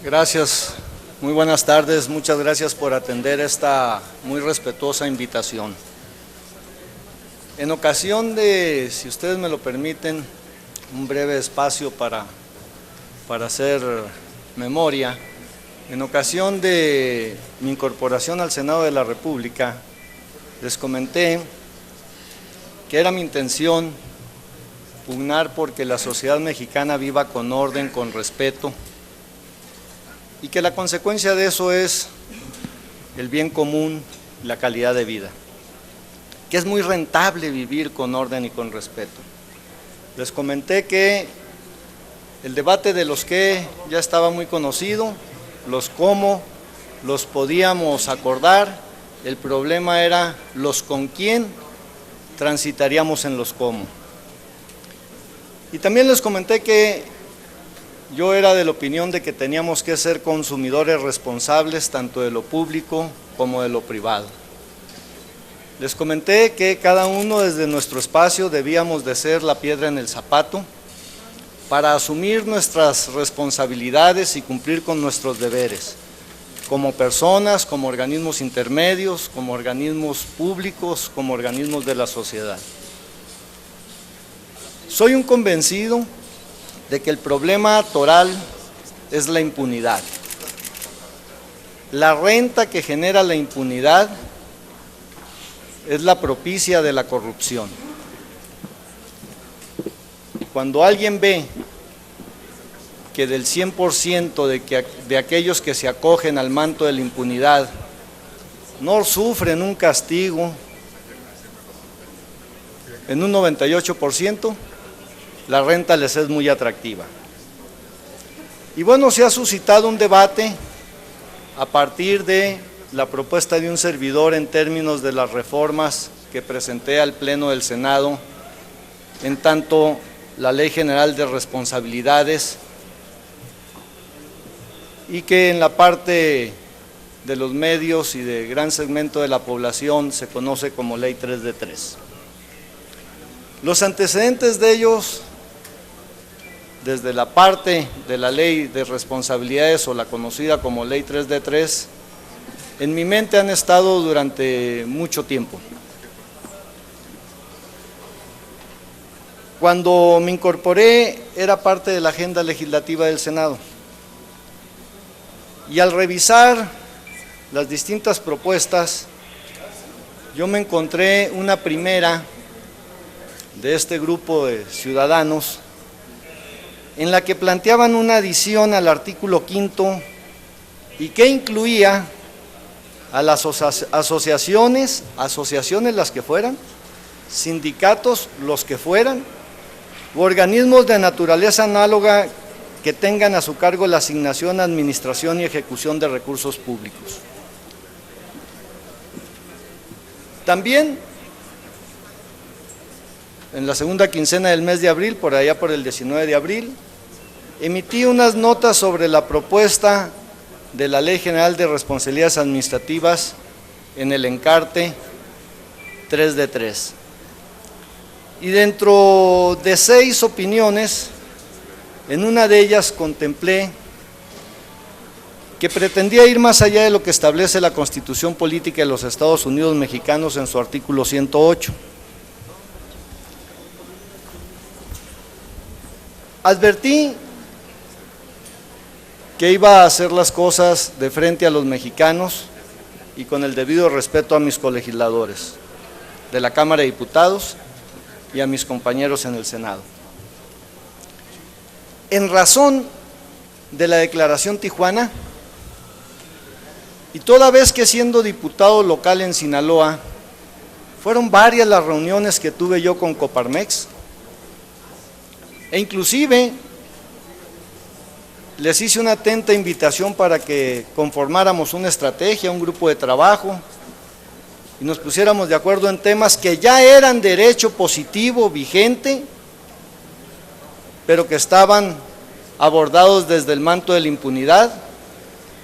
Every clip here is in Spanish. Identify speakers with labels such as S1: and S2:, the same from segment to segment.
S1: Gracias, muy buenas tardes, muchas gracias por atender esta muy respetuosa invitación. En ocasión de, si ustedes me lo permiten, un breve espacio para hacer memoria, en ocasión de mi incorporación al Senado de la República, les comenté que era mi intención pugnar porque la sociedad mexicana viva con orden, con respeto, y que la consecuencia de eso es el bien común, la calidad de vida, que es muy rentable vivir con orden y con respeto. Les comenté que el debate de los qué ya estaba muy conocido, los cómo los podíamos acordar, el problema era los con quién transitaríamos en los cómo. Y también les comenté que yo era de la opinión de que teníamos que ser consumidores responsables tanto de lo público como de lo privado. Les comenté que cada uno desde nuestro espacio debíamos de ser la piedra en el zapato para asumir nuestras responsabilidades y cumplir con nuestros deberes, como personas, como organismos intermedios, como organismos públicos, como organismos de la sociedad. Soy un convencido de que el problema toral es la impunidad. La renta que genera la impunidad es la propicia de la corrupción. Cuando alguien ve que del 100% de aquellos que se acogen al manto de la impunidad no sufren un castigo, en un 98%, la renta les es muy atractiva. Y bueno, se ha suscitado un debate a partir de la propuesta de un servidor en términos de las reformas que presenté al Pleno del Senado, en tanto la Ley General de Responsabilidades, y que en la parte de los medios y de gran segmento de la población se conoce como Ley 3 de 3. Los antecedentes de ellos, desde la parte de la Ley de Responsabilidades o la conocida como Ley 3 de 3, en mi mente han estado durante mucho tiempo. Cuando me incorporé era parte de la agenda legislativa del Senado y al revisar las distintas propuestas yo me encontré una primera de este grupo de ciudadanos en la que planteaban una adición al artículo 5 y que incluía a las asociaciones las que fueran, sindicatos los que fueran, u organismos de naturaleza análoga que tengan a su cargo la asignación, administración y ejecución de recursos públicos. También, en la segunda quincena del mes de abril, por allá por el 19 de abril, emití unas notas sobre la propuesta de la Ley General de Responsabilidades Administrativas en el encarte 3 de 3. Y dentro de 6 opiniones, en una de ellas contemplé que pretendía ir más allá de lo que establece la Constitución Política de los Estados Unidos Mexicanos en su artículo 108. Advertí que iba a hacer las cosas de frente a los mexicanos y con el debido respeto a mis colegisladores de la Cámara de Diputados y a mis compañeros en el Senado. En razón de la Declaración Tijuana, y toda vez que siendo diputado local en Sinaloa, fueron varias las reuniones que tuve yo con Coparmex, e inclusive les hice una atenta invitación para que conformáramos una estrategia, un grupo de trabajo, y nos pusiéramos de acuerdo en temas que ya eran derecho positivo vigente, pero que estaban abordados desde el manto de la impunidad,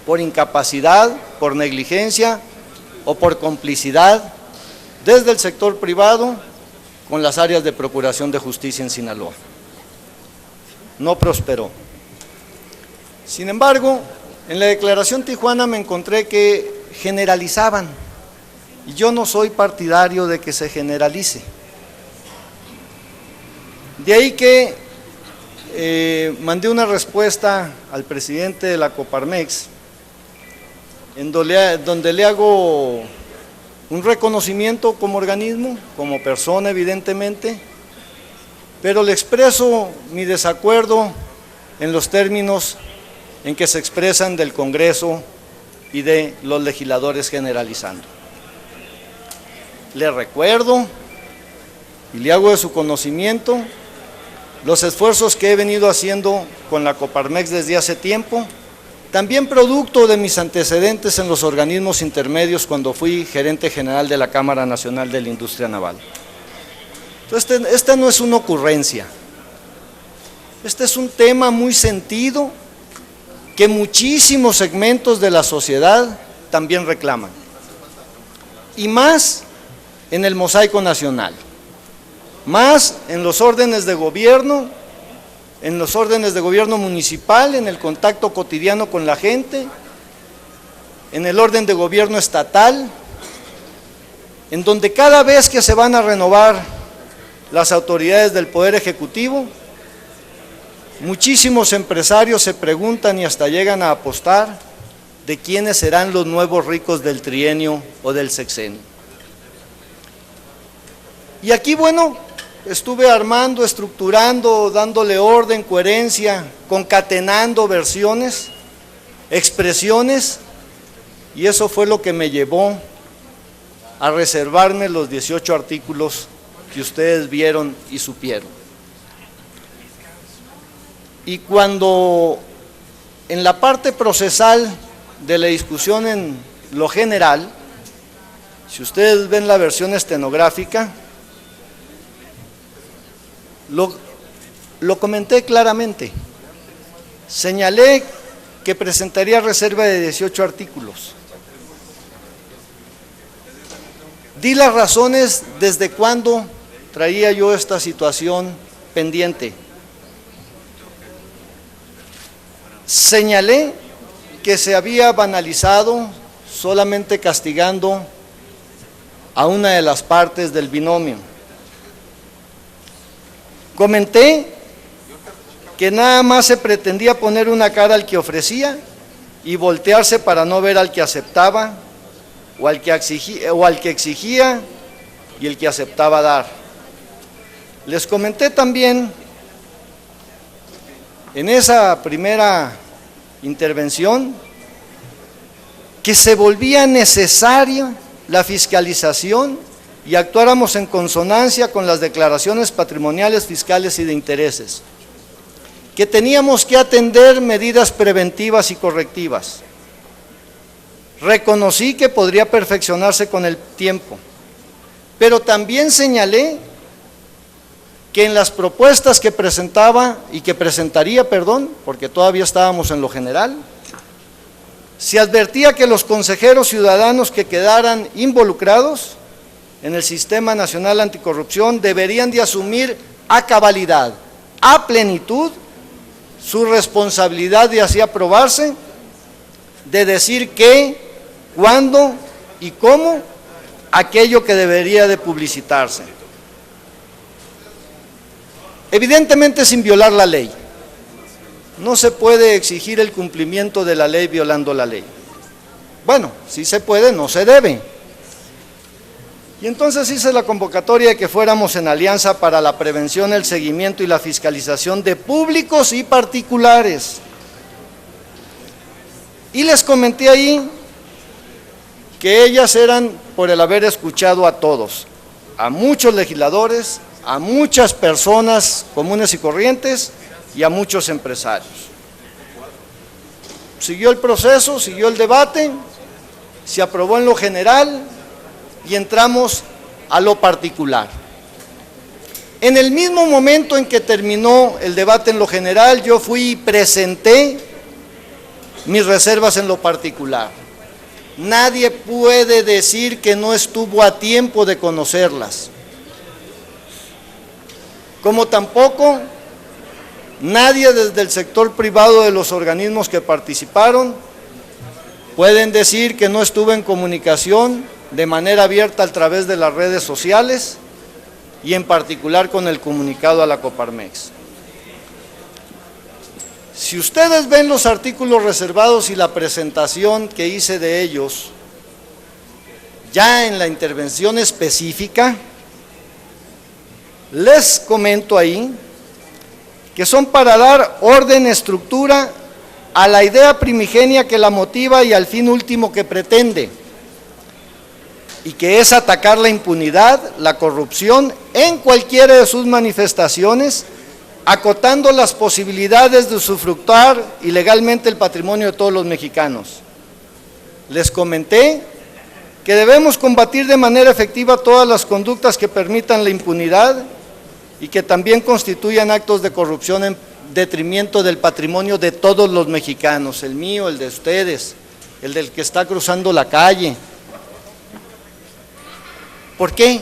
S1: por incapacidad, por negligencia o por complicidad desde el sector privado con las áreas de procuración de justicia en Sinaloa. No prosperó. Sin embargo, En la declaración Tijuana me encontré que generalizaban, y yo no soy partidario de que se generalice. De ahí que mandé una respuesta al presidente de la Coparmex, en donde le hago un reconocimiento como organismo, como persona evidentemente, pero le expreso mi desacuerdo en los términos en que se expresan del Congreso y de los legisladores generalizando. Le recuerdo y le hago de su conocimiento los esfuerzos que he venido haciendo con la Coparmex desde hace tiempo, también producto de mis antecedentes en los organismos intermedios cuando fui gerente general de la Cámara Nacional de la Industria Naval. Entonces, esta no es una ocurrencia, este es un tema muy sentido que muchísimos segmentos de la sociedad también reclaman, y más en el mosaico nacional, más en los órdenes de gobierno, municipal, en el contacto cotidiano con la gente, en el orden de gobierno estatal, en donde cada vez que se van a renovar las autoridades del Poder Ejecutivo, muchísimos empresarios se preguntan y hasta llegan a apostar de quiénes serán los nuevos ricos del trienio o del sexenio. Y aquí, bueno, estuve armando, estructurando, dándole orden, coherencia, concatenando versiones, expresiones, y eso fue lo que me llevó a reservarme los 18 artículos que ustedes vieron y supieron. Y cuando en la parte procesal de la discusión en lo general, si ustedes ven la versión estenográfica, lo comenté claramente, señalé que presentaría reserva de 18 artículos. Di las razones desde cuándo traía yo esta situación pendiente. Señalé que se había banalizado solamente castigando a una de las partes del binomio. Comenté que nada más se pretendía poner una cara al que ofrecía y voltearse para no ver al que aceptaba o al que exigía y el que aceptaba dar. Les comenté también en esa primera intervención que se volvía necesaria la fiscalización y actuáramos en consonancia con las declaraciones patrimoniales, fiscales y de intereses, que teníamos que atender medidas preventivas y correctivas. Reconocí que podría perfeccionarse con el tiempo, pero también señalé que en las propuestas que presentaba y que presentaría, porque todavía estábamos en lo general, se advertía que los consejeros ciudadanos que quedaran involucrados en el Sistema Nacional Anticorrupción deberían de asumir a cabalidad, a plenitud, su responsabilidad de así aprobarse, de decir qué, cuándo y cómo aquello que debería de publicitarse. Evidentemente sin violar la ley. No se puede exigir el cumplimiento de la ley violando la ley. Bueno, sí se puede, no se debe. Y entonces hice la convocatoria de que fuéramos en alianza para la prevención, el seguimiento y la fiscalización de públicos y particulares. Y les comenté ahí que ellas eran por el haber escuchado a todos, a muchos legisladores, a muchas personas comunes y corrientes y a muchos empresarios. Siguió el proceso, siguió el debate, se aprobó en lo general y entramos a lo particular. En el mismo momento en que terminó el debate en lo general, yo fui y presenté mis reservas en lo particular. Nadie puede decir que no estuvo a tiempo de conocerlas. Como tampoco nadie desde el sector privado de los organismos que participaron Pueden decir que no estuve en comunicación de manera abierta a través de las redes sociales y en particular con el comunicado a la Coparmex. Si ustedes ven los artículos reservados y la presentación que hice de ellos, ya en la intervención específica, les comento ahí que son para dar orden, estructura a la idea primigenia que la motiva y al fin último que pretende, y que es atacar la impunidad, la corrupción en cualquiera de sus manifestaciones, acotando las posibilidades de usufructuar ilegalmente el patrimonio de todos los mexicanos. Les comenté que debemos combatir de manera efectiva todas las conductas que permitan la impunidad y que también constituyan actos de corrupción en detrimento del patrimonio de todos los mexicanos, el mío, el de ustedes, el del que está cruzando la calle. ¿Por qué?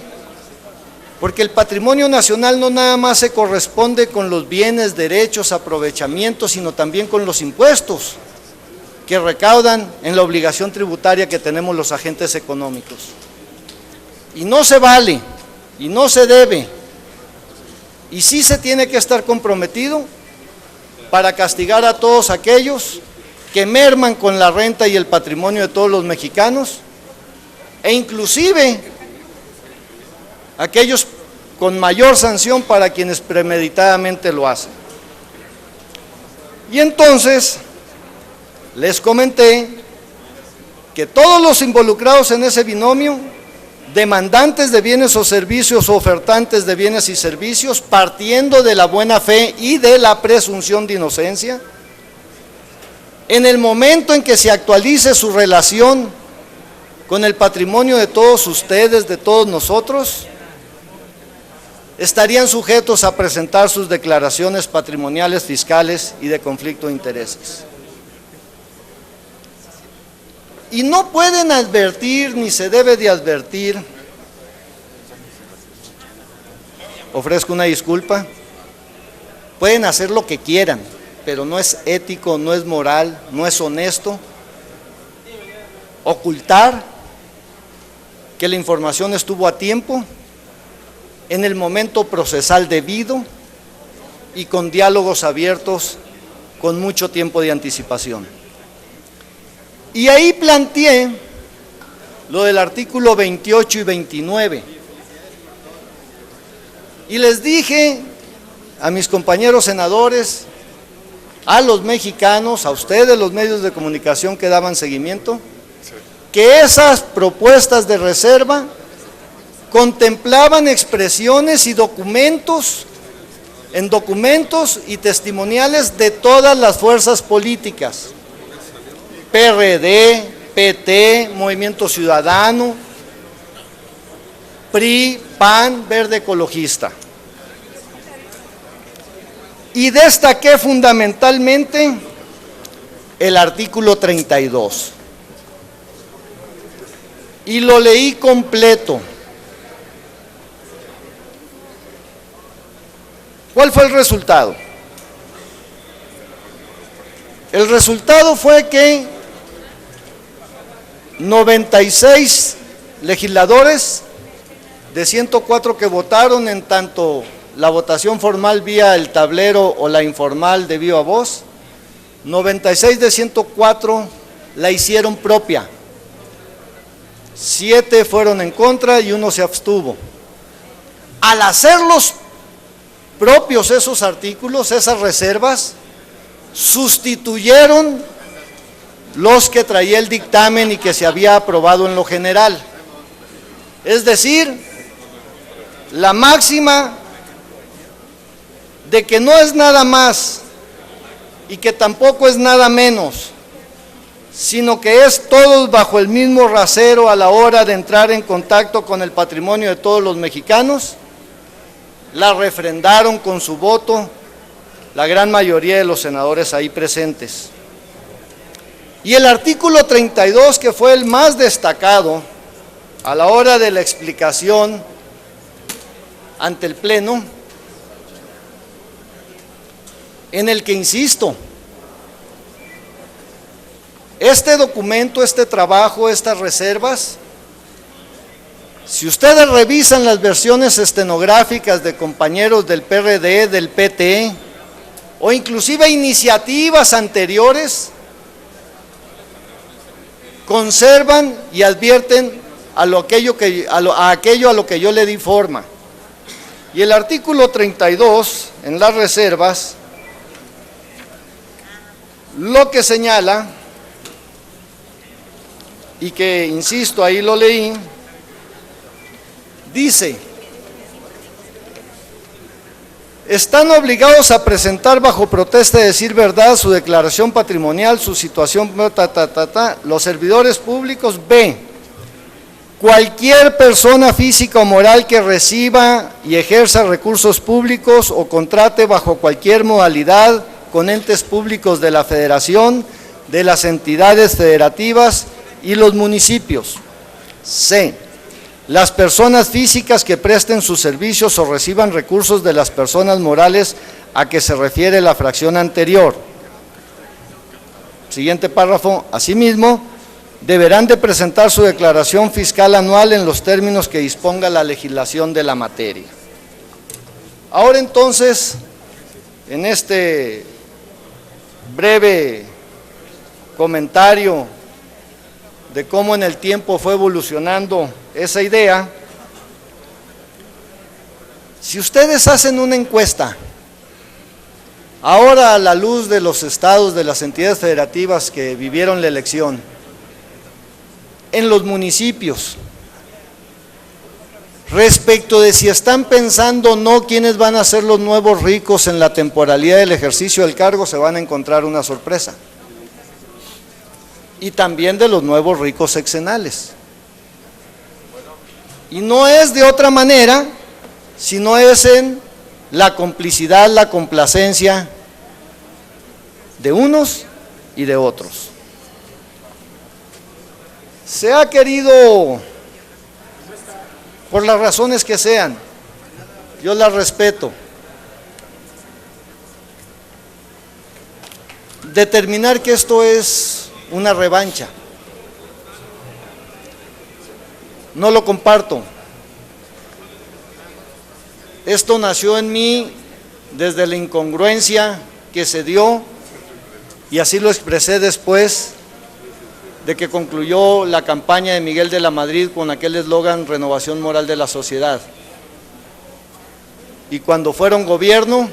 S1: Porque el patrimonio nacional no nada más se corresponde con los bienes, derechos, aprovechamientos, sino también con los impuestos que recaudan en la obligación tributaria que tenemos los agentes económicos. Y no se vale, y no se debe, y sí se tiene que estar comprometido para castigar a todos aquellos que merman con la renta y el patrimonio de todos los mexicanos, e inclusive aquellos con mayor sanción para quienes premeditadamente lo hacen. Y entonces les comenté que todos los involucrados en ese binomio, demandantes de bienes o servicios o ofertantes de bienes y servicios, partiendo de la buena fe y de la presunción de inocencia, en el momento en que se actualice su relación con el patrimonio de todos ustedes, de todos nosotros, estarían sujetos a presentar sus declaraciones patrimoniales, fiscales y de conflicto de intereses. Y no pueden advertir, ni se debe de advertir, ofrezco una disculpa, pueden hacer lo que quieran, pero no es ético, no es moral, no es honesto ocultar que la información estuvo a tiempo, en el momento procesal debido y con diálogos abiertos con mucho tiempo de anticipación. Y ahí planteé lo del artículo 28 y 29. Y les dije a mis compañeros senadores, a los mexicanos, a ustedes los medios de comunicación que daban seguimiento, que esas propuestas de reserva contemplaban expresiones y documentos, en documentos y testimoniales de todas las fuerzas políticas, PRD, PT, Movimiento Ciudadano, PRI, PAN, Verde Ecologista. Y destaqué fundamentalmente el artículo 32. Y lo leí completo. ¿Cuál fue el resultado? El resultado fue que 96 legisladores de 104 que votaron, en tanto la votación formal vía el tablero o la informal de viva voz, 96 de 104 la hicieron propia, 7 fueron en contra y 1 se abstuvo. Al hacerlos propios esos artículos, esas reservas, sustituyeron los que traía el dictamen y que se había aprobado en lo general. Es decir, la máxima de que no es nada más y que tampoco es nada menos, sino que es todos bajo el mismo rasero a la hora de entrar en contacto con el patrimonio de todos los mexicanos, la refrendaron con su voto la gran mayoría de los senadores ahí presentes. Y el artículo 32, que fue el más destacado a la hora de la explicación ante el Pleno, en el que, insisto, Este documento, este trabajo, estas reservas, si ustedes revisan las versiones estenográficas de compañeros del PRD, del PT, o inclusive iniciativas anteriores, conservan y advierten a aquello a lo que yo le di forma. Y el artículo 32, en las reservas, lo que señala, y que, insisto, ahí lo leí, dice: están obligados a presentar bajo protesta de decir verdad su declaración patrimonial, su situación, los servidores públicos. B, cualquier persona física o moral que reciba y ejerza recursos públicos o contrate bajo cualquier modalidad con entes públicos de la Federación, de las entidades federativas y los municipios. C, las personas físicas que presten sus servicios o reciban recursos de las personas morales a que se refiere la fracción anterior. Siguiente párrafo. Asimismo, deberán de presentar su declaración fiscal anual en los términos que disponga la legislación de la materia. Ahora entonces, en este breve comentario de cómo en el tiempo fue evolucionando esa idea, si ustedes hacen una encuesta, ahora a la luz de los estados, de las entidades federativas que vivieron la elección, en los municipios, respecto de si están pensando o no quiénes van a ser los nuevos ricos en la temporalidad del ejercicio del cargo, se van a encontrar una sorpresa. Y también de los nuevos ricos sexenales. Y no es de otra manera, sino es en la complicidad, la complacencia de unos y de otros. Se ha querido, por las razones que sean, yo las respeto, determinar que esto es una revancha. No lo comparto. Esto nació en mí desde la incongruencia que se dio, y así lo expresé después de que concluyó la campaña de Miguel de la Madrid con aquel eslogan: renovación moral de la sociedad. Y cuando fueron gobierno,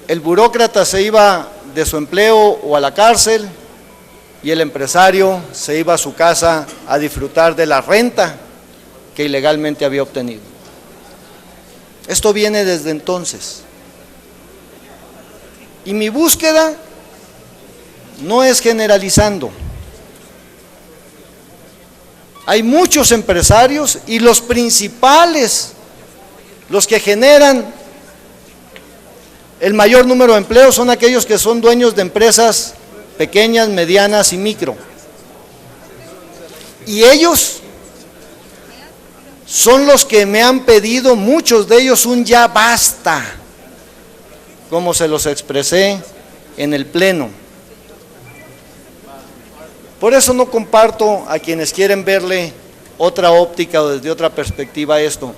S1: el burócrata se iba de su empleo o a la cárcel, y el empresario se iba a su casa a disfrutar de la renta que ilegalmente había obtenido. Esto viene desde entonces. Y mi búsqueda no es generalizando. Hay muchos empresarios, y los principales, los que generan el mayor número de empleos, son aquellos que son dueños de empresas pequeñas, medianas y micro. Y ellos son los que me han pedido, muchos de ellos, un ya basta, como se los expresé en el pleno. Por eso no comparto a quienes quieren verle otra óptica o desde otra perspectiva a esto.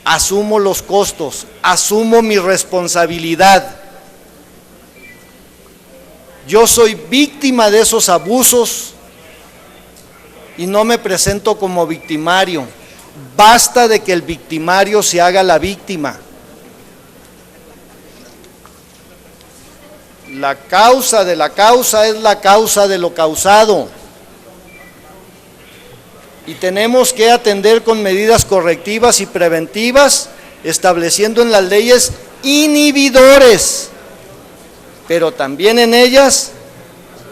S1: Asumo los costos, asumo mi responsabilidad. Yo soy víctima de esos abusos y no me presento como victimario. Basta de que el victimario se haga la víctima. La causa de la causa es la causa de lo causado. Y tenemos que atender con medidas correctivas y preventivas, estableciendo en las leyes inhibidores, pero también en ellas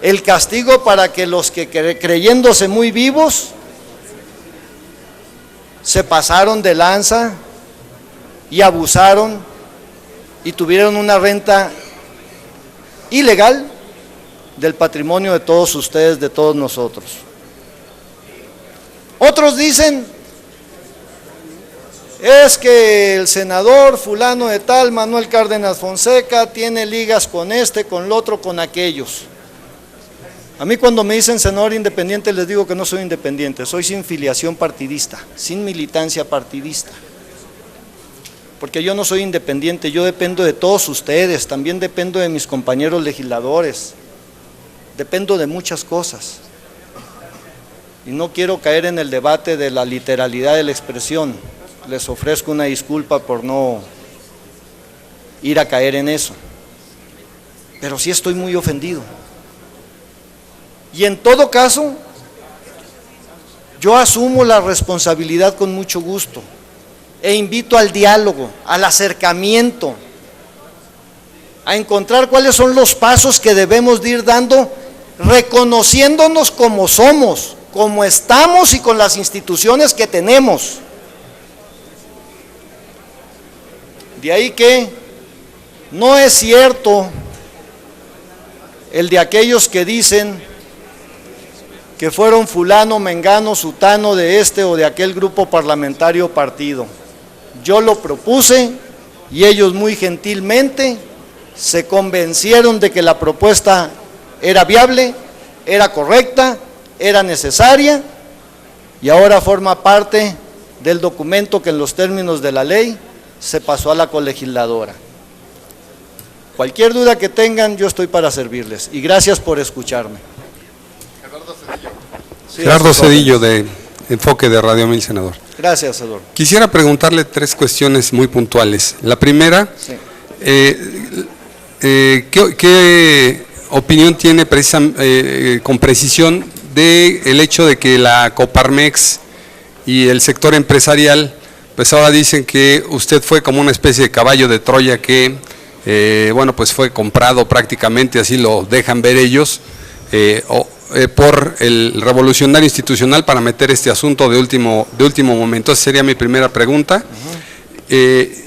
S1: el castigo para que los que creyéndose muy vivos se pasaron de lanza y abusaron y tuvieron una renta ilegal del patrimonio de todos ustedes, de todos nosotros. Otros dicen, es que el senador fulano de tal, Manuel Cárdenas Fonseca, tiene ligas con este, con el otro, con aquellos. A mí cuando me dicen senador independiente les digo que no soy independiente, soy sin filiación partidista, sin militancia partidista. Porque yo no soy independiente, yo dependo de todos ustedes, también dependo de mis compañeros legisladores, dependo de muchas cosas. Y no quiero caer en el debate de la literalidad de la expresión, les ofrezco una disculpa por no ir a caer en eso, pero sí estoy muy ofendido. Y en todo caso, yo asumo la responsabilidad con mucho gusto e invito al diálogo, al acercamiento, a encontrar cuáles son los pasos que debemos de ir dando, reconociéndonos como somos, como estamos y con las instituciones que tenemos. De ahí que no es cierto el de aquellos que dicen que fueron fulano, mengano, sutano de este o de aquel grupo parlamentario o partido. Yo lo propuse y ellos muy gentilmente se convencieron de que la propuesta era viable, era correcta, era necesaria y ahora forma parte del documento que en los términos de la ley se pasó a la colegisladora. Cualquier duda que tengan, yo estoy para servirles y gracias por escucharme.
S2: Gerardo Cedillo, de Enfoque de Radio 1000, senador.
S1: Gracias, senador.
S2: Quisiera preguntarle 3 cuestiones muy puntuales. La primera,
S1: Sí.
S2: ¿qué opinión tiene con precisión del hecho de que la Coparmex y el sector empresarial, pues ahora dicen que usted fue como una especie de caballo de Troya que, bueno, pues fue comprado prácticamente, así lo dejan ver ellos, por el revolucionario institucional para meter este asunto de último momento? Esa sería mi primera pregunta.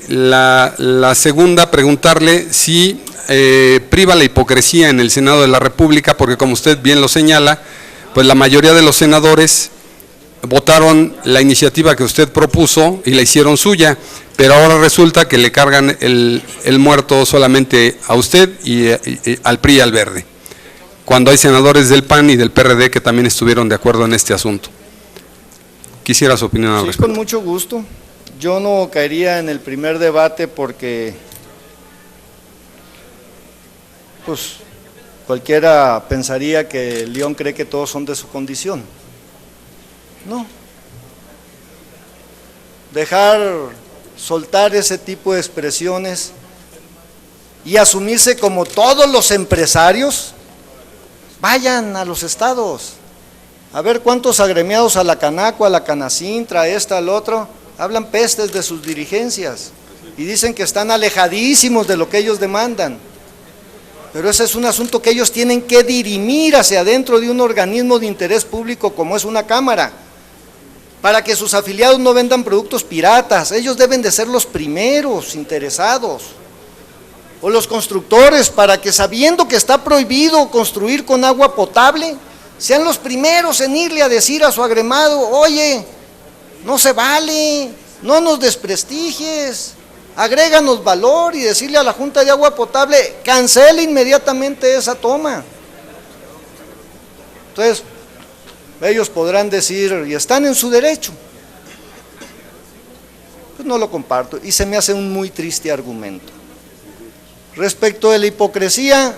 S2: La segunda, preguntarle si priva la hipocresía en el Senado de la República, porque como usted bien lo señala, pues la mayoría de los senadores votaron la iniciativa que usted propuso y la hicieron suya, pero ahora resulta que le cargan el muerto solamente a usted y al PRI y al Verde, cuando hay senadores del PAN y del PRD que también estuvieron de acuerdo en este asunto. Quisiera su opinión al
S1: Sí,
S2: respecto.
S1: con mucho gusto. Yo no caería en el primer debate porque, pues, cualquiera pensaría que León cree que todos son de su condición. No. Dejar soltar ese tipo de expresiones y asumirse como todos los empresarios. Vayan a los estados, a ver cuántos agremiados a la Canaco, a la Canacintra, a esta, al otro, hablan pestes de sus dirigencias y dicen que están alejadísimos de lo que ellos demandan. Pero ese es un asunto que ellos tienen que dirimir hacia adentro de un organismo de interés público como es una Cámara, para que sus afiliados no vendan productos piratas. Ellos deben de ser los primeros interesados. O los constructores, para que sabiendo que está prohibido construir con agua potable, sean los primeros en irle a decir a su agremado: oye, no se vale, no nos desprestigies, agréganos valor, y decirle a la Junta de Agua Potable: cancele inmediatamente esa toma. Entonces, ellos podrán decir, y están en su derecho. Pues no lo comparto, y se me hace un muy triste argumento. Respecto de la hipocresía,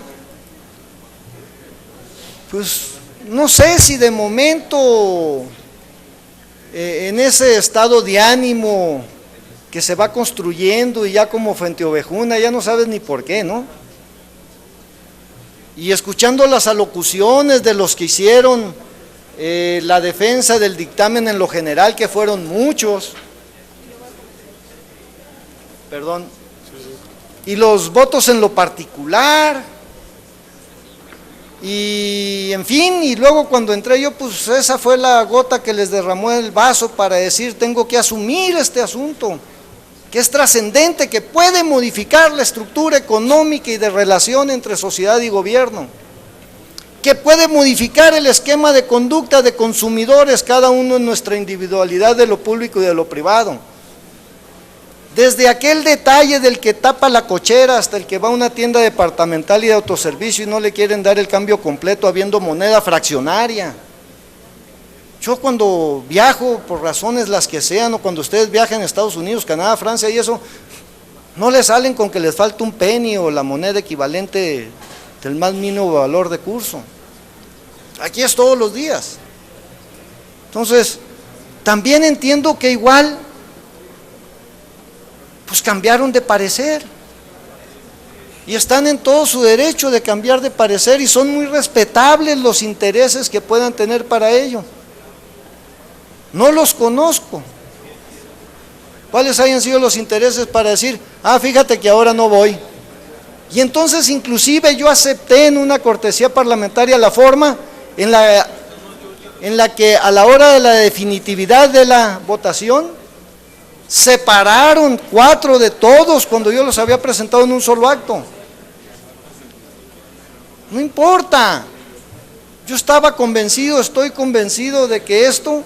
S1: pues no sé si de momento en ese estado de ánimo que se va construyendo y ya como Fuente Ovejuna, ya no sabes ni por qué, ¿no? Y escuchando las alocuciones de los que hicieron la defensa del dictamen en lo general, que fueron muchos, perdón, y los votos en lo particular, y en fin, y luego cuando entré yo, pues esa fue la gota que les derramó el vaso para decir: tengo que asumir este asunto, que es trascendente, que puede modificar la estructura económica y de relación entre sociedad y gobierno, que puede modificar el esquema de conducta de consumidores, cada uno en nuestra individualidad de lo público y de lo privado, Desde aquel detalle del que tapa la cochera hasta el que va a una tienda departamental y de autoservicio y no le quieren dar el cambio completo habiendo moneda fraccionaria. Yo cuando viajo, por razones las que sean, o cuando ustedes viajan a Estados Unidos, Canadá, Francia y eso, no les salen con que les falta un penny o la moneda equivalente del más mínimo valor de curso. Aquí es todos los días. Entonces, también entiendo que igual, pues cambiaron de parecer. Y están en todo su derecho de cambiar de parecer y son muy respetables los intereses que puedan tener para ello. No los conozco. ¿Cuáles hayan sido los intereses para decir, fíjate que ahora no voy? Y entonces inclusive yo acepté en una cortesía parlamentaria la forma en la que a la hora de la definitividad de la votación separaron 4 de todos cuando yo los había presentado en un solo acto. No importa, yo estaba convencido, estoy convencido de que esto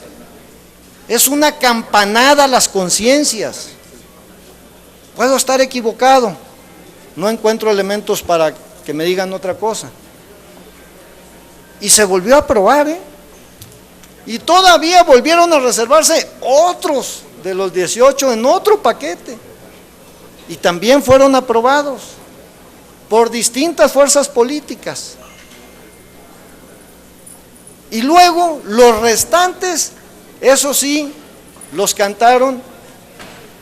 S1: es una campanada a las conciencias. Puedo estar equivocado, no encuentro elementos para que me digan otra cosa. Y se volvió a aprobar, y todavía volvieron a reservarse otros de los 18 en otro paquete, y también fueron aprobados por distintas fuerzas políticas. Y luego los restantes, eso sí, los cantaron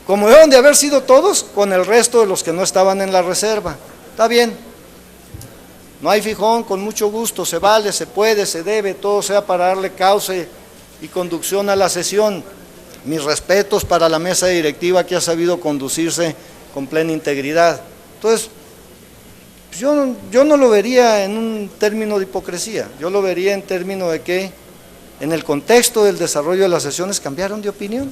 S1: como deben de haber sido todos, con el resto de los que no estaban en la reserva. Está bien, no hay fijón, con mucho gusto, se vale, se puede, se debe, todo sea para darle cauce y conducción a la sesión. Mis respetos para la mesa directiva que ha sabido conducirse con plena integridad. Entonces, yo no lo vería en un término de hipocresía, yo lo vería en términos de que en el contexto del desarrollo de las sesiones cambiaron de opinión.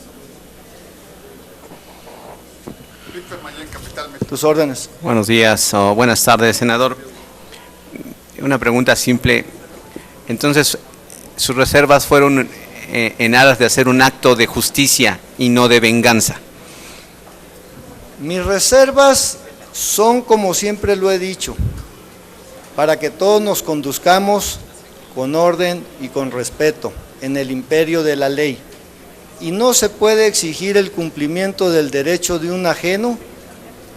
S1: Tus órdenes.
S3: Buenos días o buenas tardes, senador. Una pregunta simple. Entonces, sus reservas fueron en aras de hacer un acto de justicia y no de venganza.
S1: Mis reservas son, como siempre lo he dicho, para que todos nos conduzcamos con orden y con respeto en el imperio de la ley. Y no se puede exigir el cumplimiento del derecho de un ajeno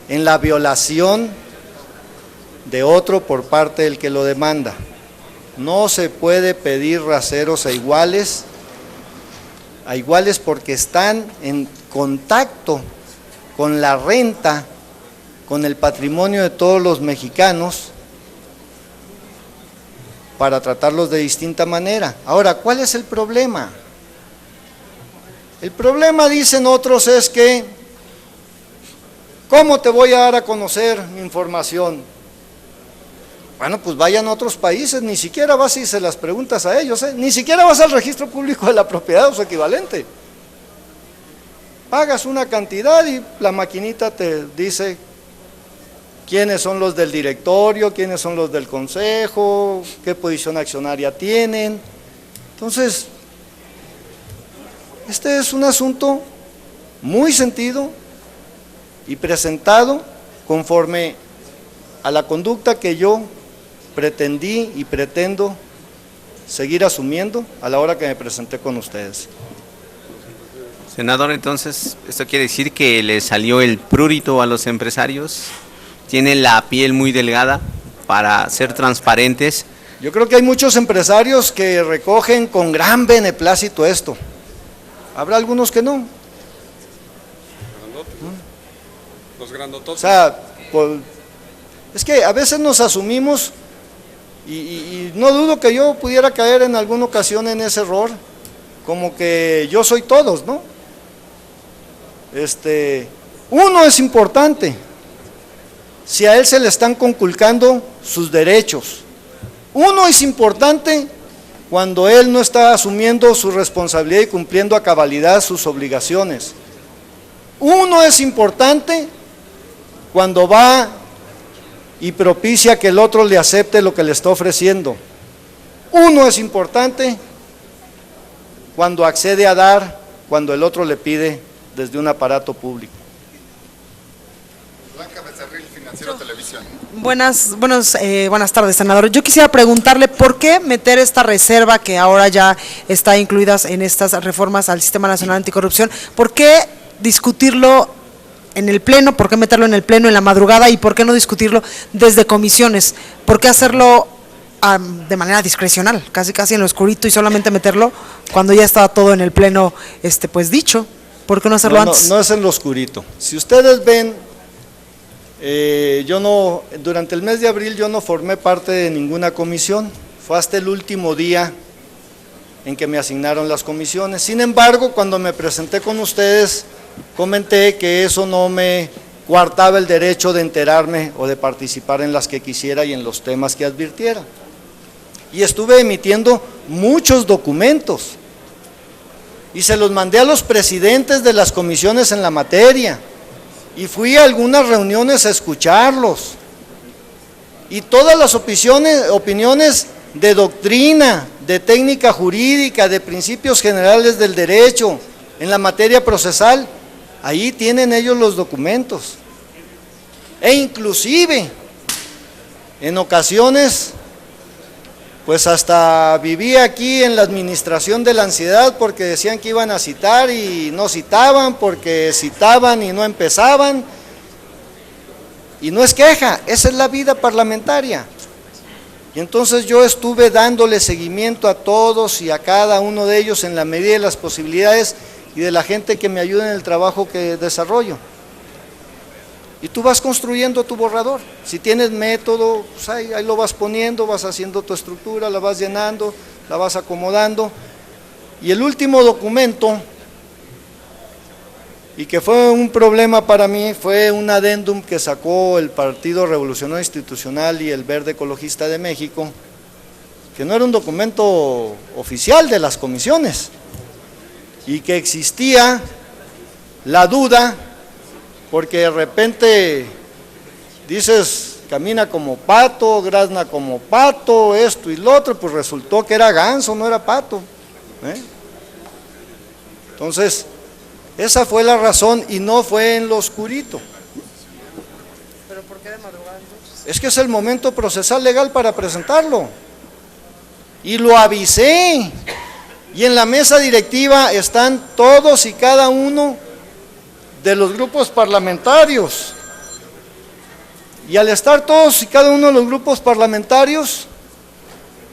S1: en la violación de otro por parte del que lo demanda. No se puede pedir raseros a iguales porque están en contacto con la renta, con el patrimonio de todos los mexicanos, para tratarlos de distinta manera. Ahora, ¿cuál es el problema? El problema, dicen otros, es que ¿cómo te voy a dar a conocer mi información? Bueno, pues vayan a otros países, ni siquiera vas y se las preguntas a ellos, ni siquiera vas al registro público de la propiedad o su equivalente. Pagas una cantidad y la maquinita te dice quiénes son los del directorio, quiénes son los del consejo, qué posición accionaria tienen. Entonces, este es un asunto muy sentido y presentado conforme a la conducta que yo pretendí y pretendo seguir asumiendo a la hora que me presenté con ustedes.
S3: Senador, entonces, ¿esto quiere decir que le salió el prurito a los empresarios? ¿Tienen la piel muy delgada para ser transparentes?
S1: Yo creo que hay muchos empresarios que recogen con gran beneplácito esto. Habrá algunos que no.
S2: Los grandototes.
S1: O sea, pues, es que a veces nos asumimos y no dudo que yo pudiera caer en alguna ocasión en ese error, como que yo soy todos, ¿no? Uno es importante, si a él se le están conculcando sus derechos. Uno es importante cuando él no está asumiendo su responsabilidad y cumpliendo a cabalidad sus obligaciones. Uno es importante cuando va y propicia que el otro le acepte lo que le está ofreciendo. Uno es importante cuando accede a dar, cuando el otro le pide desde un aparato público.
S4: Buenas tardes, senador. Yo quisiera preguntarle por qué meter esta reserva que ahora ya está incluida en estas reformas al Sistema Nacional Anticorrupción. ¿Por qué discutirlo en el Pleno? ¿Por qué meterlo en el Pleno en la madrugada? ¿Y por qué no discutirlo desde comisiones? ¿Por qué hacerlo de manera discrecional, casi en lo oscurito, y solamente meterlo cuando ya está todo en el Pleno pues dicho? ¿Por qué no hacerlo antes?
S1: No es en lo oscurito. Si ustedes ven, durante el mes de abril yo no formé parte de ninguna comisión, fue hasta el último día en que me asignaron las comisiones. Sin embargo, cuando me presenté con ustedes, comenté que eso no me coartaba el derecho de enterarme o de participar en las que quisiera y en los temas que advirtiera. Y estuve emitiendo muchos documentos y se los mandé a los presidentes de las comisiones en la materia y fui a algunas reuniones a escucharlos, y todas las opiniones de doctrina, de técnica jurídica, de principios generales del derecho en la materia procesal, ahí tienen ellos los documentos. E inclusive en ocasiones pues hasta viví aquí en la administración de la ansiedad, porque decían que iban a citar y no citaban, porque citaban y no empezaban. Y no es queja, esa es la vida parlamentaria. Y entonces yo estuve dándole seguimiento a todos y a cada uno de ellos en la medida de las posibilidades y de la gente que me ayuda en el trabajo que desarrollo. Y tú vas construyendo tu borrador. Si tienes método, pues ahí lo vas poniendo, vas haciendo tu estructura, la vas llenando, la vas acomodando. Y el último documento, y que fue un problema para mí, fue un adendum que sacó el Partido Revolucionario Institucional y el Verde Ecologista de México, que no era un documento oficial de las comisiones, y que existía la duda, porque de repente dices, camina como pato, grazna como pato, esto y lo otro, pues resultó que era ganso, no era pato. Entonces, esa fue la razón y no fue en lo oscurito.
S4: ¿Pero por qué de madrugada entonces?
S1: Es que es el momento procesal legal para presentarlo. Y lo avisé. Y en la mesa directiva están todos y cada uno de los grupos parlamentarios, y al estar todos y cada uno de los grupos parlamentarios,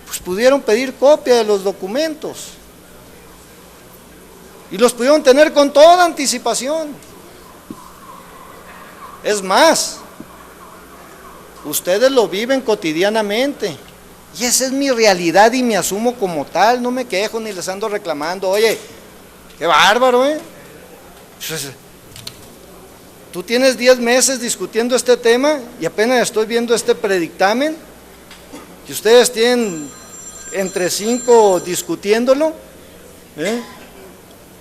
S1: pues pudieron pedir copia de los documentos y los pudieron tener con toda anticipación. Es más, ustedes lo viven cotidianamente y esa es mi realidad y me asumo como tal, no me quejo ni les ando reclamando. Oye, qué bárbaro, pues, tú tienes 10 meses discutiendo este tema y apenas estoy viendo este predictamen, y ustedes tienen entre 5 discutiéndolo.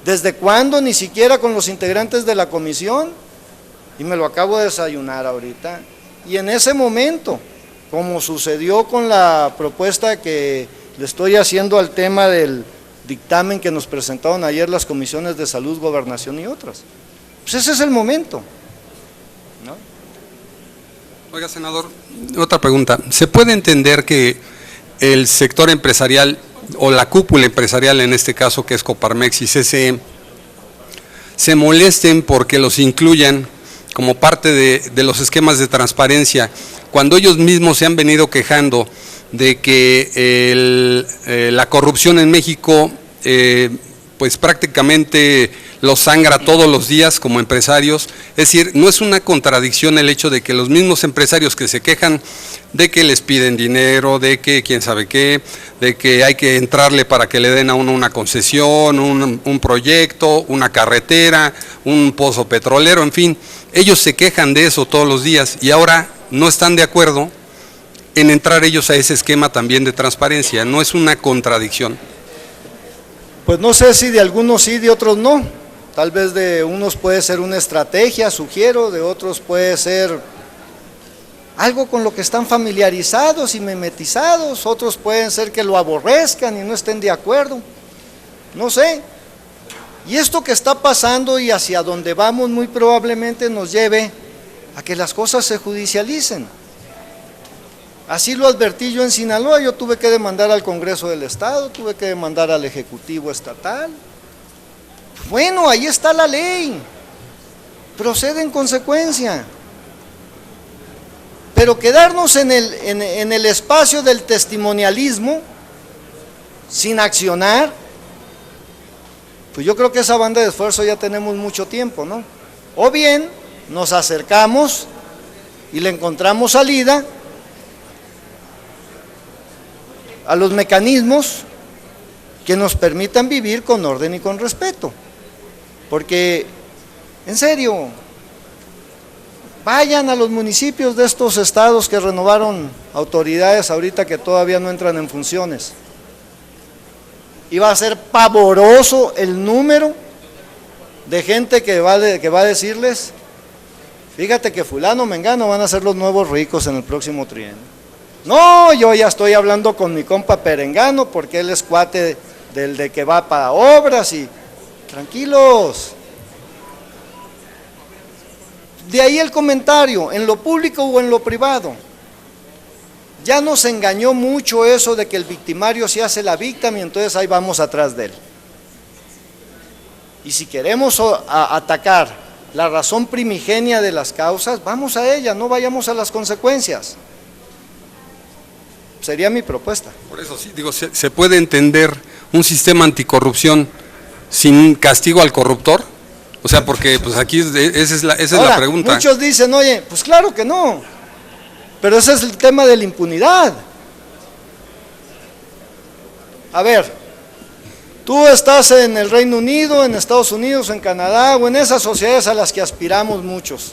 S1: ¿Desde cuándo? Ni siquiera con los integrantes de la comisión, y me lo acabo de desayunar ahorita. Y en ese momento, como sucedió con la propuesta que le estoy haciendo al tema del dictamen que nos presentaron ayer las comisiones de Salud, Gobernación y otras, pues ese es el momento, ¿no?
S2: Oiga, senador, otra pregunta. ¿Se puede entender que el sector empresarial o la cúpula empresarial, en este caso que es Coparmex y CCE, se molesten porque los incluyan como parte de los esquemas de transparencia, cuando ellos mismos se han venido quejando de que la corrupción en México pues prácticamente los sangra todos los días como empresarios? Es decir, no es una contradicción el hecho de que los mismos empresarios que se quejan de que les piden dinero, de que quién sabe qué, de que hay que entrarle para que le den a uno una concesión, un proyecto, una carretera, un pozo petrolero, en fin, ellos se quejan de eso todos los días y ahora no están de acuerdo en entrar ellos a ese esquema también de transparencia? ¿No es una contradicción?
S1: Pues no sé si de algunos sí, de otros no. Tal vez de unos puede ser una estrategia, sugiero, de otros puede ser algo con lo que están familiarizados y mimetizados, otros pueden ser que lo aborrezcan y no estén de acuerdo, no sé. Y esto que está pasando y hacia donde vamos muy probablemente nos lleve a que las cosas se judicialicen. Así lo advertí yo en Sinaloa, yo tuve que demandar al Congreso del Estado, tuve que demandar al Ejecutivo Estatal. Bueno, ahí está la ley, procede en consecuencia. Pero quedarnos en el espacio del testimonialismo, sin accionar, pues yo creo que esa banda de esfuerzo ya tenemos mucho tiempo, ¿no? O bien nos acercamos y le encontramos salida a los mecanismos que nos permitan vivir con orden y con respeto. Porque, en serio, vayan a los municipios de estos estados que renovaron autoridades ahorita que todavía no entran en funciones. Y va a ser pavoroso el número de gente que va a decirles, fíjate que fulano, mengano van a ser los nuevos ricos en el próximo trienio. No, yo ya estoy hablando con mi compa Perengano porque él es cuate del de que va para obras y tranquilos. De ahí el comentario, en lo público o en lo privado. Ya nos engañó mucho eso de que el victimario se hace la víctima y entonces ahí vamos atrás de él. Y si queremos atacar la razón primigenia de las causas, vamos a ella, no vayamos a las consecuencias. Sería mi propuesta.
S2: Por eso sí, digo, ¿se puede entender un sistema anticorrupción sin castigo al corruptor? O sea, porque pues aquí esa es la pregunta.
S1: Muchos dicen, oye, pues claro que no. Pero ese es el tema de la impunidad. A ver, tú estás en el Reino Unido, en Estados Unidos, en Canadá, o en esas sociedades a las que aspiramos muchos,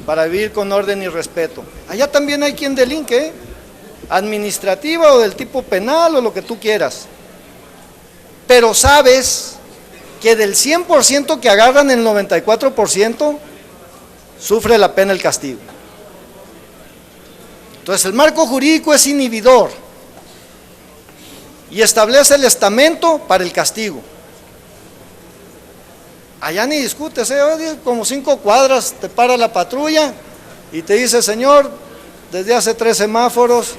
S1: para vivir con orden y respeto. Allá también hay quien delinque, administrativa o del tipo penal o lo que tú quieras. Pero sabes que del 100% que agarran, el 94% sufre la pena el castigo. Entonces el marco jurídico es inhibidor y establece el estamento para el castigo. Allá ni discutes, como 5 cuadras te para la patrulla y te dice, señor, desde hace 3 semáforos,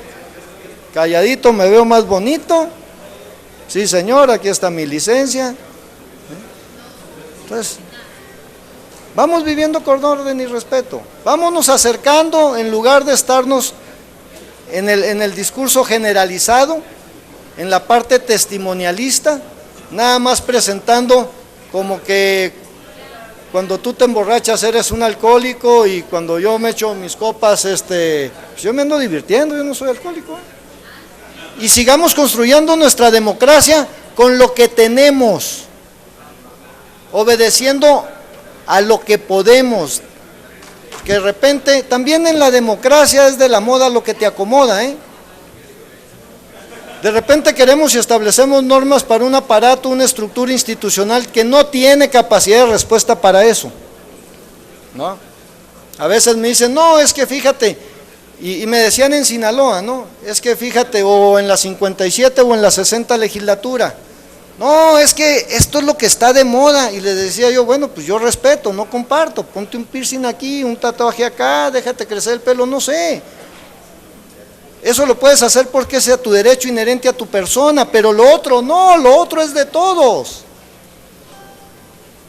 S1: calladito me veo más bonito. Sí, señor, aquí está mi licencia. Entonces, vamos viviendo con orden y respeto. Vámonos acercando en lugar de estarnos en el discurso generalizado, en la parte testimonialista, nada más presentando como que cuando tú te emborrachas eres un alcohólico y cuando yo me echo mis copas, pues yo me ando divirtiendo, yo no soy alcohólico. Y sigamos construyendo nuestra democracia con lo que tenemos, obedeciendo a lo que podemos. Que de repente, también en la democracia es de la moda lo que te acomoda, De repente queremos y establecemos normas para un aparato, una estructura institucional que no tiene capacidad de respuesta para eso, ¿no? A veces me dicen, no, es que fíjate, y me decían en Sinaloa, ¿no? Es que fíjate, o en la 57 o en la 60 legislatura, no, es que esto es lo que está de moda, y les decía yo, bueno, pues yo respeto, no comparto, ponte un piercing aquí, un tatuaje acá, déjate crecer el pelo, no sé. Eso lo puedes hacer porque sea tu derecho inherente a tu persona, pero lo otro no, lo otro es de todos.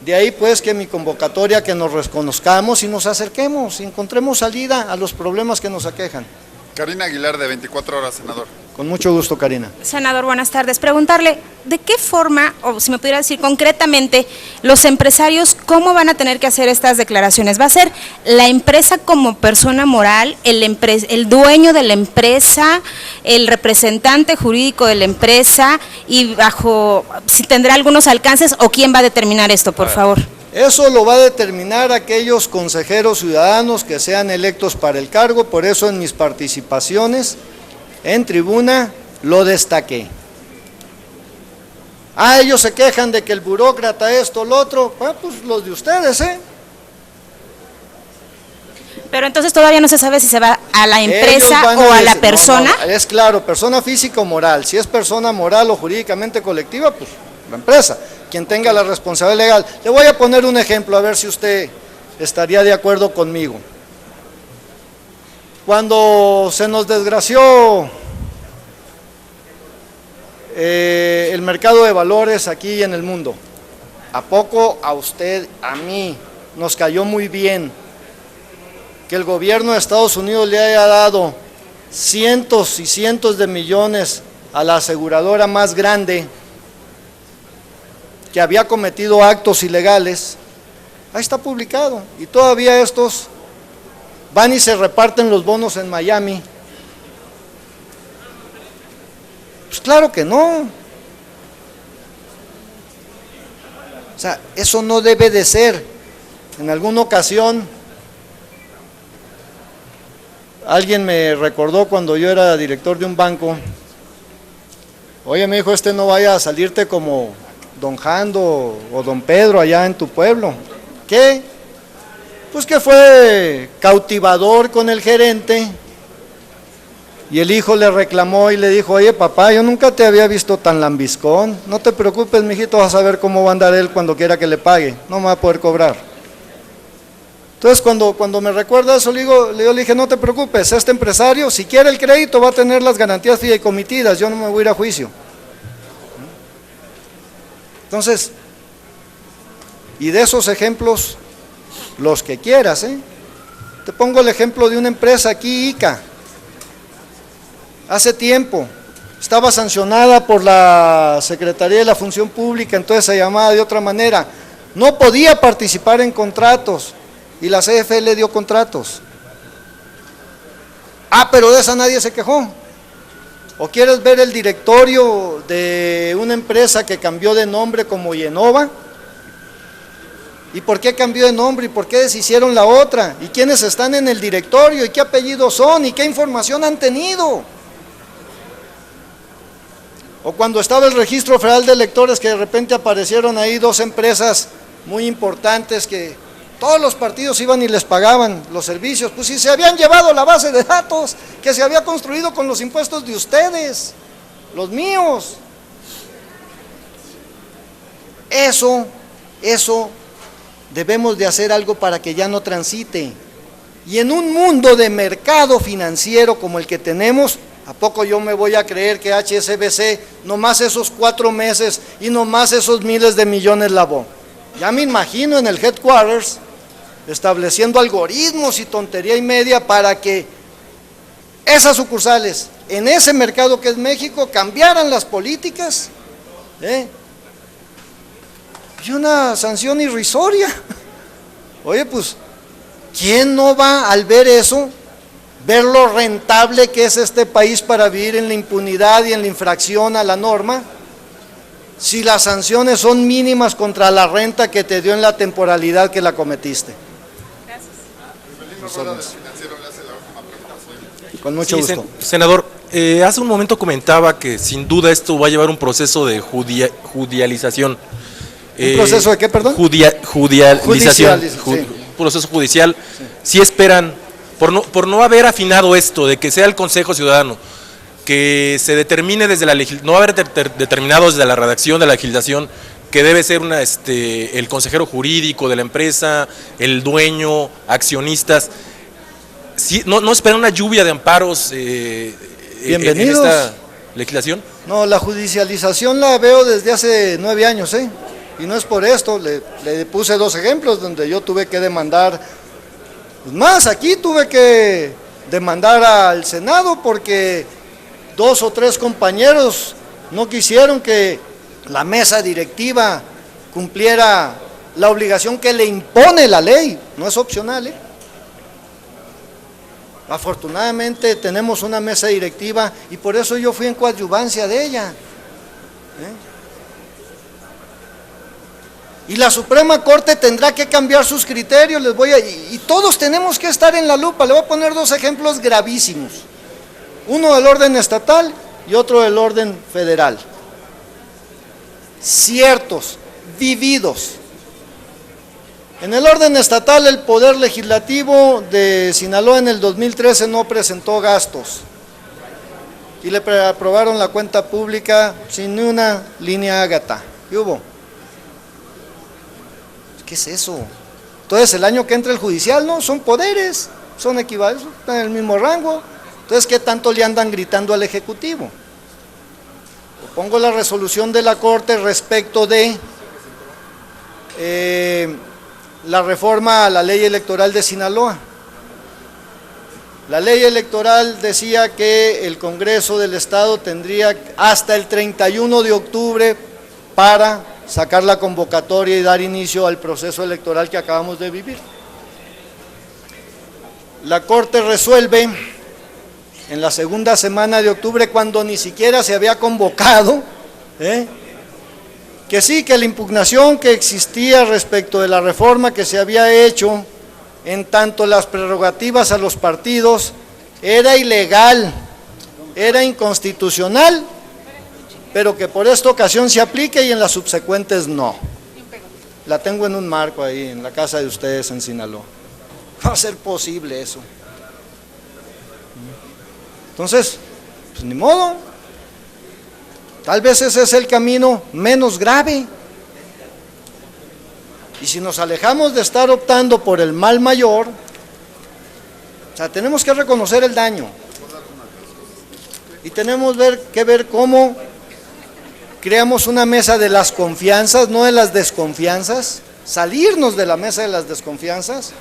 S1: De ahí pues que mi convocatoria, que nos reconozcamos y nos acerquemos y encontremos salida a los problemas que nos aquejan.
S5: Karina Aguilar, de 24 Horas, senador.
S1: Con mucho gusto, Karina.
S6: Senador, buenas tardes. Preguntarle, ¿de qué forma, o si me pudiera decir concretamente, los empresarios, cómo van a tener que hacer estas declaraciones? ¿Va a ser la empresa como persona moral, el dueño de la empresa, el representante jurídico de la empresa, y bajo, si tendrá algunos alcances, o quién va a determinar esto, por favor?
S1: Eso lo va a determinar aquellos consejeros ciudadanos que sean electos para el cargo, por eso en mis participaciones en tribuna lo destaqué. Ellos se quejan de que el burócrata esto, lo otro, pues los de ustedes,
S6: Pero entonces todavía no se sabe si se va a la empresa o a la persona.
S1: No, es claro, persona física o moral. Si es persona moral o jurídicamente colectiva, pues la empresa, quien tenga la responsabilidad legal. Le voy a poner un ejemplo, a ver si usted estaría de acuerdo conmigo. Cuando se nos desgració el mercado de valores aquí en el mundo, ¿a poco a usted, a mí, nos cayó muy bien que el gobierno de Estados Unidos le haya dado cientos y cientos de millones a la aseguradora más grande que había cometido actos ilegales? Ahí está publicado, y todavía estos van y se reparten los bonos en Miami. Pues claro que no. O sea, eso no debe de ser. En alguna ocasión, alguien me recordó cuando yo era director de un banco: oye, me dijo, no vaya a salirte como don Jando o don Pedro allá en tu pueblo. ¿Qué? Pues que fue cautivador con el gerente, y el hijo le reclamó y le dijo: oye, papá, yo nunca te había visto tan lambiscón, no te preocupes, mijito, vas a ver cómo va a andar él cuando quiera que le pague, no me va a poder cobrar. Entonces cuando me recuerda eso, le dije: no te preocupes, este empresario, si quiere el crédito, va a tener las garantías fideicomitidas, yo no me voy a ir a juicio. Entonces, y de esos ejemplos, los que quieras, Te pongo el ejemplo de una empresa aquí, ICA. Hace tiempo estaba sancionada por la Secretaría de la Función Pública, entonces se llamaba de otra manera. No podía participar en contratos y la CFE le dio contratos. Pero de esa nadie se quejó. ¿O quieres ver el directorio de una empresa que cambió de nombre como Yenova? ¿Y por qué cambió de nombre? ¿Y por qué deshicieron la otra? ¿Y quiénes están en el directorio? ¿Y qué apellidos son? ¿Y qué información han tenido? O cuando estaba el Registro Federal de Electores, que de repente aparecieron ahí dos empresas muy importantes que todos los partidos iban y les pagaban los servicios. Pues si se habían llevado la base de datos que se había construido con los impuestos de ustedes, los míos. Eso debemos de hacer algo para que ya no transite. Y en un mundo de mercado financiero como el que tenemos, ¿a poco yo me voy a creer que HSBC nomás esos 4 meses y nomás esos miles de millones lavó? Ya me imagino en el headquarters estableciendo algoritmos y tontería y media para que esas sucursales en ese mercado que es México cambiaran las políticas, y una sanción irrisoria. Oye, pues, ¿quién no va al ver eso, ver lo rentable que es este país para vivir en la impunidad y en la infracción a la norma, si las sanciones son mínimas contra la renta que te dio en la temporalidad que la cometiste? Gracias. Con mucho gusto.
S7: Senador, hace un momento comentaba que sin duda esto va a llevar un proceso de judicialización.
S1: ¿Un proceso de qué, perdón?
S7: Judicialización.
S1: Sí.
S7: Proceso judicial.
S1: Sí.
S7: Si esperan, por no haber afinado esto, de que sea el Consejo Ciudadano, que se determine desde la legislación, no haber determinado desde la redacción de la legislación, que debe ser el consejero jurídico de la empresa, el dueño, accionistas. Sí, no esperan una lluvia de amparos
S1: Bienvenidos.
S7: en esta legislación.
S1: No, la judicialización la veo desde hace 9 años, y no es por esto. Le puse 2 ejemplos donde yo tuve que demandar, pues más, aquí tuve que demandar al Senado porque 2 o 3 compañeros no quisieron que la mesa directiva cumpliera la obligación que le impone la ley, no es opcional, Afortunadamente tenemos una mesa directiva y por eso yo fui en coadyuvancia de ella. Y la Suprema Corte tendrá que cambiar sus criterios, y todos tenemos que estar en la lupa. Le voy a poner 2 ejemplos gravísimos, uno del orden estatal y otro del orden federal. Ciertos, vividos. En el orden estatal, el Poder Legislativo de Sinaloa en el 2013 no presentó gastos y le aprobaron la cuenta pública sin ni una línea ágata. ¿Qué hubo? ¿Qué es eso? Entonces el año que entra el judicial, no, son poderes. son equivalentes, están en el mismo rango. Entonces, ¿qué tanto le andan gritando al Ejecutivo? Pongo la resolución de la Corte respecto de la reforma a la ley electoral de Sinaloa. La ley electoral decía que el Congreso del Estado tendría hasta el 31 de octubre para sacar la convocatoria y dar inicio al proceso electoral que acabamos de vivir. La Corte resuelve en la segunda semana de octubre, cuando ni siquiera se había convocado, que sí, que la impugnación que existía respecto de la reforma que se había hecho en tanto las prerrogativas a los partidos era ilegal, era inconstitucional, pero que por esta ocasión se aplique y en las subsecuentes no. La tengo en un marco ahí, en la casa de ustedes en Sinaloa. Va a ser posible eso. Entonces, pues ni modo. Tal vez ese es el camino menos grave. Y si nos alejamos de estar optando por el mal mayor, o sea, tenemos que reconocer el daño. Y tenemos que ver cómo creamos una mesa de las confianzas, no de las desconfianzas, salirnos de la mesa de las desconfianzas,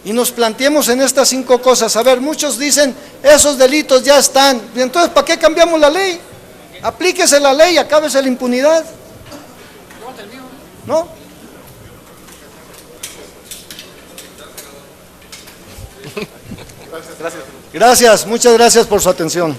S1: y nos planteemos en estas 5 cosas. A ver, muchos dicen, esos delitos ya están, y entonces, ¿para qué cambiamos la ley? Aplíquese la ley y acábese la impunidad. ¿No? Gracias, muchas gracias por su atención.